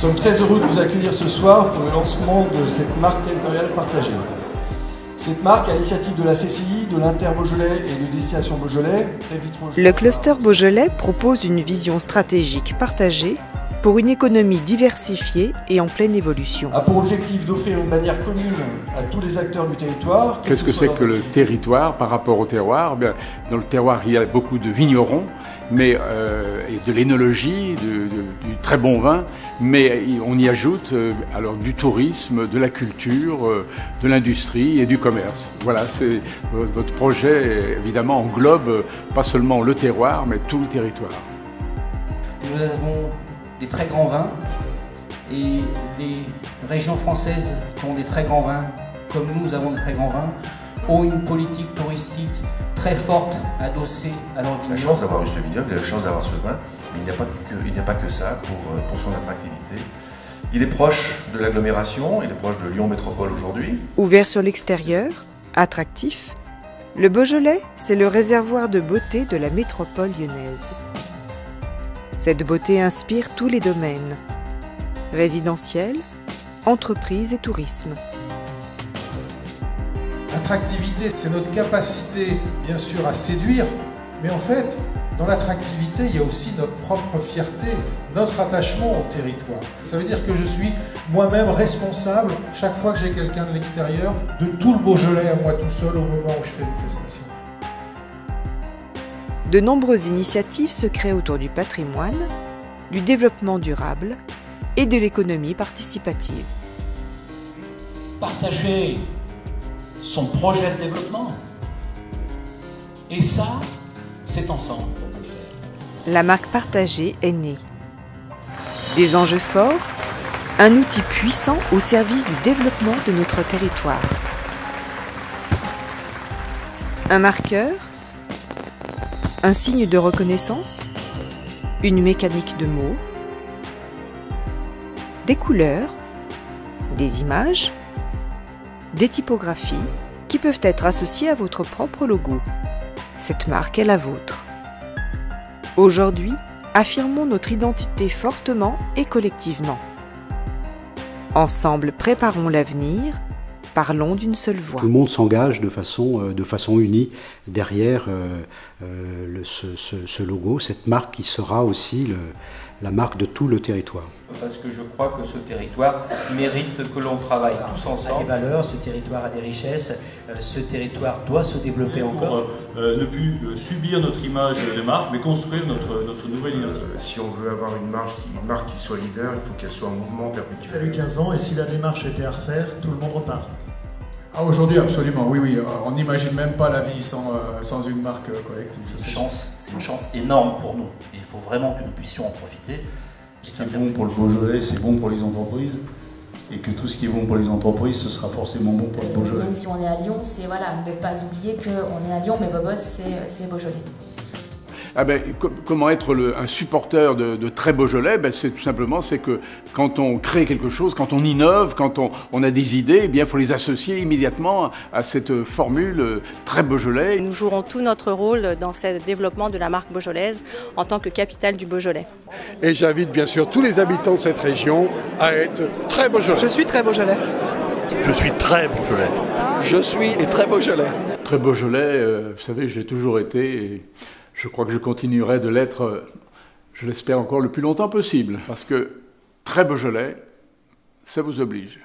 Nous sommes très heureux de vous accueillir ce soir pour le lancement de cette marque territoriale partagée. Cette marque, à l'initiative de la CCI, de l'Inter-Beaujolais et de Destination Beaujolais, très vite rejoint. Le cluster Beaujolais propose une vision stratégique partagée pour une économie diversifiée et en pleine évolution. A pour objectif d'offrir une manière commune à tous les acteurs du territoire. Qu'est-ce que c'est que le territoire par rapport au terroir? Bien, dans le terroir, il y a beaucoup de vignerons, mais, et de l'énologie, du très bon vin, mais on y ajoute alors du tourisme, de la culture, de l'industrie et du commerce. Voilà, votre projet évidemment englobe pas seulement le terroir, mais tout le territoire. Nous avons des très grands vins et les régions françaises qui ont des très grands vins, comme nous avons des très grands vins, ont une politique touristique très forte adossée à leur vignoble. La chance d'avoir eu ce vignoble, la chance d'avoir ce vin, mais il n'y a pas que ça pour son attractivité. Il est proche de l'agglomération, il est proche de Lyon Métropole aujourd'hui. Ouvert sur l'extérieur, attractif, le Beaujolais, c'est le réservoir de beauté de la métropole lyonnaise. Cette beauté inspire tous les domaines, résidentiel, entreprise et tourisme. L'attractivité, c'est notre capacité, bien sûr, à séduire, mais en fait, dans l'attractivité, il y a aussi notre propre fierté, notre attachement au territoire. Ça veut dire que je suis moi-même responsable, chaque fois que j'ai quelqu'un de l'extérieur, de tout le Beaujolais à moi tout seul au moment où je fais une prestation. De nombreuses initiatives se créent autour du patrimoine, du développement durable et de l'économie participative. Partager son projet de développement. Et ça, c'est ensemble qu'on peut le faire. La marque partagée est née. Des enjeux forts, un outil puissant au service du développement de notre territoire. Un marqueur, un signe de reconnaissance, une mécanique de mots, des couleurs, des images, des typographies qui peuvent être associées à votre propre logo. Cette marque est la vôtre. Aujourd'hui, affirmons notre identité fortement et collectivement. Ensemble, préparons l'avenir, parlons d'une seule voix. Tout le monde s'engage de façon unie derrière ce logo, cette marque qui sera aussi la marque de tout le territoire. Parce que je crois que ce territoire mérite que l'on travaille tous ensemble. Il a des valeurs, ce territoire a des richesses, ce territoire doit se développer encore. Pour ne plus subir notre image de marque, mais construire notre nouvelle identité. Si on veut avoir une marque qui soit leader, il faut qu'elle soit en mouvement perpétuel. Il a eu 15 ans et si la démarche était à refaire, tout le monde repart. Ah, aujourd'hui, absolument, oui. On n'imagine même pas la vie sans une marque collective. C'est une chance énorme pour nous. Et il faut vraiment que nous puissions en profiter. C'est bon pour le Beaujolais, c'est bon pour les entreprises. Et que tout ce qui est bon pour les entreprises, ce sera forcément bon pour le Beaujolais. Même si on est à Lyon, c'est voilà, ne pas oublier qu'on est à Lyon, mais Bobos, c'est Beaujolais. Ah ben, comment être un supporter de très Beaujolais? C'est tout simplement que quand on crée quelque chose, quand on innove, quand on a des idées, eh bien, il faut les associer immédiatement à cette formule très Beaujolais. Nous jouerons tout notre rôle dans ce développement de la marque beaujolaise en tant que capitale du Beaujolais. Et j'invite bien sûr tous les habitants de cette région à être très Beaujolais. Je suis très Beaujolais. Je suis très Beaujolais. Je suis très Beaujolais. Très Beaujolais, vous savez, j'ai toujours été... Et je crois que je continuerai de l'être, je l'espère encore le plus longtemps possible, parce que très Beaujolais, ça vous oblige.